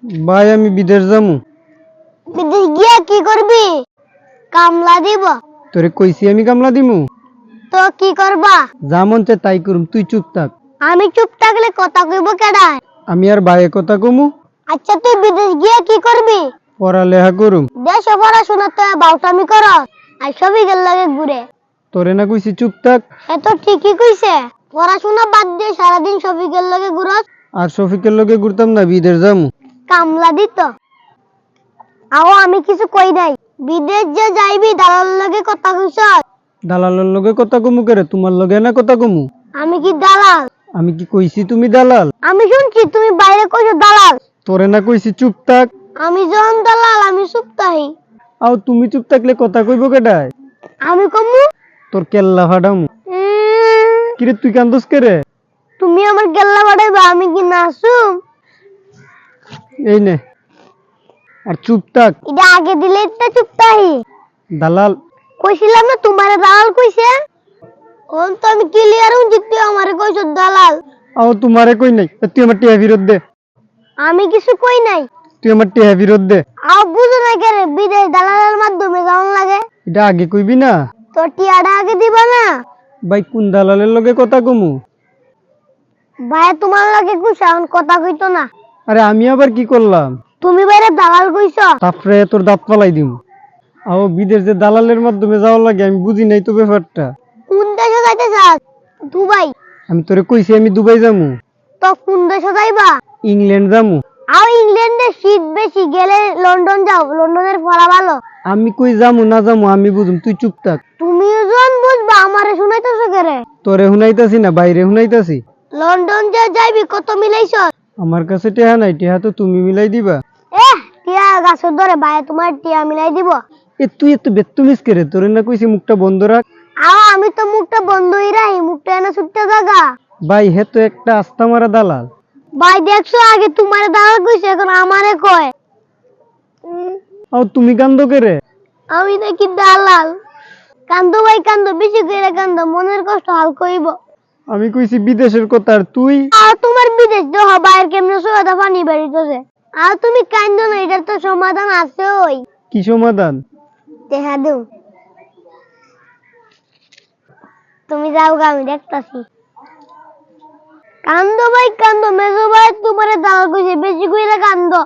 ভাই আমি বিদেশ যামু। বিদেশ গিয়া কি করবি? কামলা দিব। তোরে কইছি আমি কামলা দিমু। তো কি করবা? যা মন চায় তাই করুম, তুই চুপ থাক। আমি চুপ থাকলে কথা কইব কেডায়? আমি আর ভাইয়ে কথা কমু। আচ্ছা তুই বিদেশ গিয়া কি করবি? পড়ালেখা করুম। দেশে পড়াশোনা তো বাউটামি কর আর সবই গেল লাগে ঘুরে। তোরে না কইছি চুপ থাক। এ তো ঠিকই কইছে, পড়াশোনা বাদ দিয়ে সারাদিন সবই গেল লাগে ঘুরস। আর শফিকের লগে ঘুরতাম না, বিদেশ যামু। কামলা দিত। আও আমি কিছু কই নাই। বিদেশ যে যাইবি দালাল লগে কথা কইছ? দালালের লগে কথা কমু করে, তোমার লগে না কথা কমু। আমি কি দালাল? আমি কি কইছি তুমি দালাল? আমি শুনছি তুমি বাইরে কইছো দালাল। তোরে না কইছি চুপ থাক। আমি যখন দালাল আমি চুপ থাকি। আও তুমি চুপ থাকলে কথা কইব কেডায়? আমি কমু তোর কেল্লা ফাটামু। কিরে তুই কান্দস কেরে? তুমি আমার গেল্লা বাড়াইবা, আমি কি নাচুম? এই নে, আর চুপ থাক। এটা আগে দিলে এটা চুপ থাকি। দালাল। কইছিলাম না তোমারে দালাল কইছে। কোন তো আমি ক্লিয়ার হউন তুই আমারে কইছো দালাল। আও তোমারে কই নাই, তুই আমার টিয়া ফিরত দে। আমি কিছু কই নাই। তুই আমার টিয়া ফিরত দে। আও বুঝো না কেরে বিদেশ দালালের মাধ্যমে যাওন লাগে। এটা আগে কইবি না। তো টিয়াটা আগে দিবা না? ভাই কোন দালালের লগে কথা কমু? ভাই তোমার লাগে কইছো এখন কথা কইতো না। আরে আমি আবার কি করলাম? তুমি বাইরে দালাল কইছো। তারপরে তোর দাঁত ফালাই দিম। আও বিদেশ যে দালালের মাধ্যমে যাওয়া লাগে আমি বুঝি নাই তো ব্যাপারটা। কোন দেশে যাইতে চাস? দুবাই। আমি তোরে কইছি আমি দুবাই যামু। তো কোন দেশে যাইবা? ইংল্যান্ড যামু। আর ইংল্যান্ডে শীত বেশি, গেলে লন্ডন যাও, লন্ডনের পড়া ভালো। আমি কই যামু না যামু আমি বুঝুম, তুই চুপ থাক। তুমি যখন বুঝবা আমারে শুনাইতেছো কেরে? তোরে হুনাইতাছি না বাইরে হুনাইতাছি। লন্ডন যে যাইবি কত মিলাইছ? আমার কাছে টেহা নাই, টেহা তো তুমি মিলাই দিবা। টিয়া গাছের ধরে ভাই তোমার টিয়া মিলাই দিব। এ তুই এত বেত্তমিজ করে, তোরে না কইছি মুখটা বন্ধ রাখ। আমি তো মুখটা বন্ধই রাখি, মুখটা এনে ছুটতে জায়গা। ভাই হে তো একটা আস্তা মারা দালাল। ভাই দেখছো আগে তোমারে দালাল কইছে, এখন আমারে কয়। আও তুমি কান্দো কেরে? আমি নাকি দালাল? কান্দো ভাই কান্দো, বেশি করে কান্দো, মনের কষ্ট হালকা হইব। আমি কইছি বিদেশের কথা আর তুই। আর তোমার বিদেশ দেহ বাইরে কেমনে সোয়াদা পানি বেরিতেছে। আর তুমি কান্দো না, এটার তো সমাধান আছে। ওই কি সমাধান? দেখা দেও, তুমি যাও গা, আমি দেখতাছি। কান্দো ভাই কান্দো, মেজো ভাই তোমারে দালাল কইছে, বেশি কইরা কান্দো।